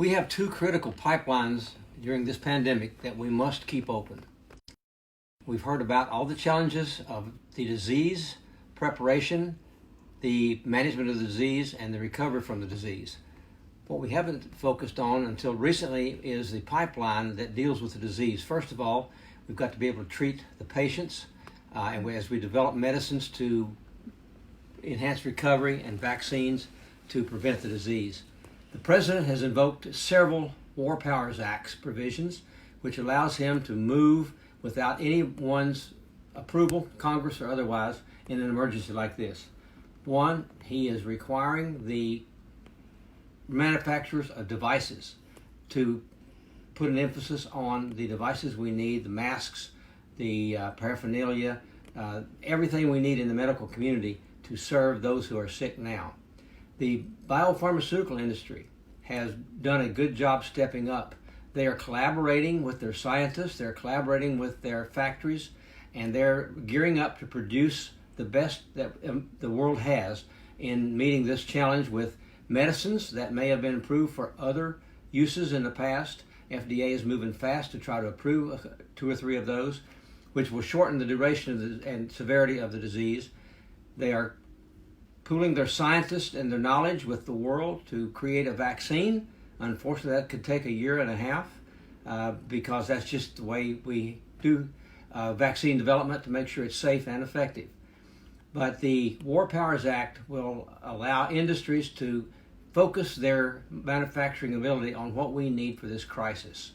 We have two critical pipelines during this pandemic that we must keep open. We've heard about all the challenges of the disease preparation, the management of the disease, and the recovery from the disease. What we haven't focused on until recently is the pipeline that deals with the disease. First of all, we've got to be able to treat the patients, and as we develop medicines to enhance recovery and vaccines to prevent the disease. The President has invoked several War Powers Act provisions, which allows him to move without anyone's approval, Congress or otherwise, in an emergency like this. One, he is requiring the manufacturers of devices to put an emphasis on the devices we need, the masks, the paraphernalia, everything we need in the medical community to serve those who are sick now. The biopharmaceutical industry has done a good job stepping up. They are collaborating with their scientists, they're collaborating with their factories, and they're gearing up to produce the best that the world has in meeting this challenge with medicines that may have been approved for other uses in the past. FDA is moving fast to try to approve 2 or 3 of those, which will shorten the duration and severity of the disease. They are pooling their scientists and their knowledge with the world to create a vaccine. Unfortunately, that could take 1.5 years because that's just the way we do vaccine development to make sure it's safe and effective. But the War Powers Act will allow industries to focus their manufacturing ability on what we need for this crisis.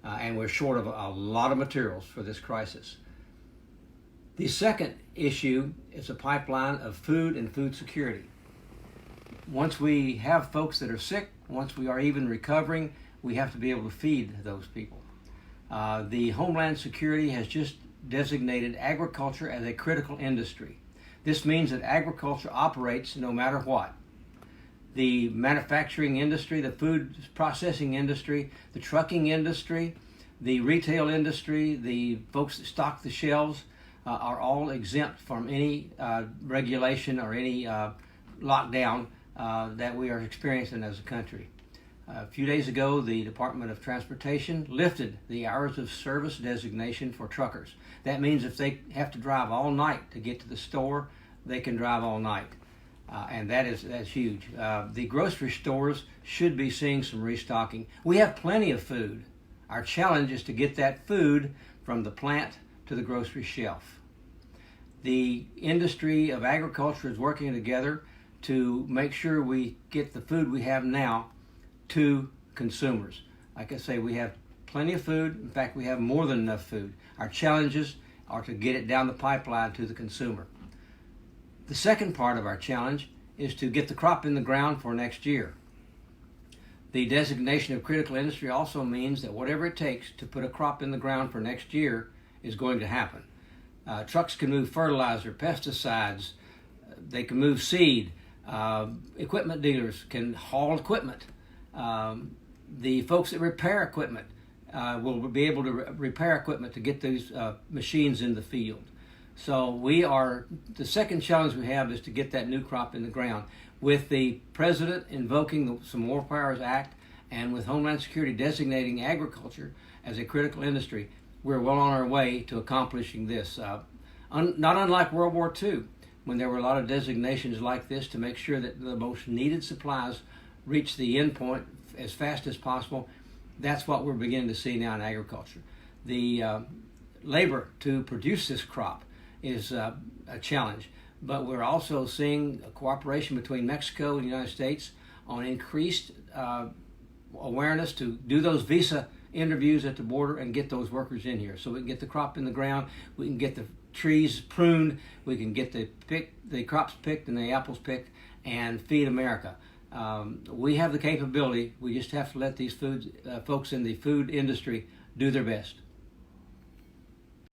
And we're short of a lot of materials for this crisis. The second issue is a pipeline of food and food security. Once we have folks that are sick, once we are even recovering, we have to be able to feed those people. The Homeland Security has just designated agriculture as a critical industry. This means that agriculture operates no matter what. The manufacturing industry, the food processing industry, the trucking industry, the retail industry, the folks that stock the shelves are all exempt from any regulation or any lockdown that we are experiencing as a country. A few days ago, the Department of Transportation lifted the hours of service designation for truckers. That means if they have to drive all night to get to the store, they can drive all night. And that's huge. The grocery stores should be seeing some restocking. We have plenty of food. Our challenge is to get that food from the plant to the grocery shelf. The industry of agriculture is working together to make sure we get the food we have now to consumers. Like I say, we have plenty of food. In fact, we have more than enough food. Our challenges are to get it down the pipeline to the consumer. The second part of our challenge is to get the crop in the ground for next year. The designation of critical industry also means that whatever it takes to put a crop in the ground for next year is going to happen. Trucks can move fertilizer, pesticides, they can move seed, equipment dealers can haul equipment. The folks that repair equipment will be able to repair equipment to get these machines in the field. So the second challenge we have is to get that new crop in the ground. With the President invoking some War Powers Act and with Homeland Security designating agriculture as a critical industry, we're well on our way to accomplishing this. Not unlike World War II, when there were a lot of designations like this to make sure that the most needed supplies reach the end point as fast as possible. That's what we're beginning to see now in agriculture. The labor to produce this crop is a challenge, but we're also seeing a cooperation between Mexico and the United States on increased awareness to do those visa interviews at the border and get those workers in here so we can get the crop in the ground, we can get the trees pruned, we can get the crops picked and the apples picked and feed America. We have the capability, we just have to let these folks in the food industry do their best.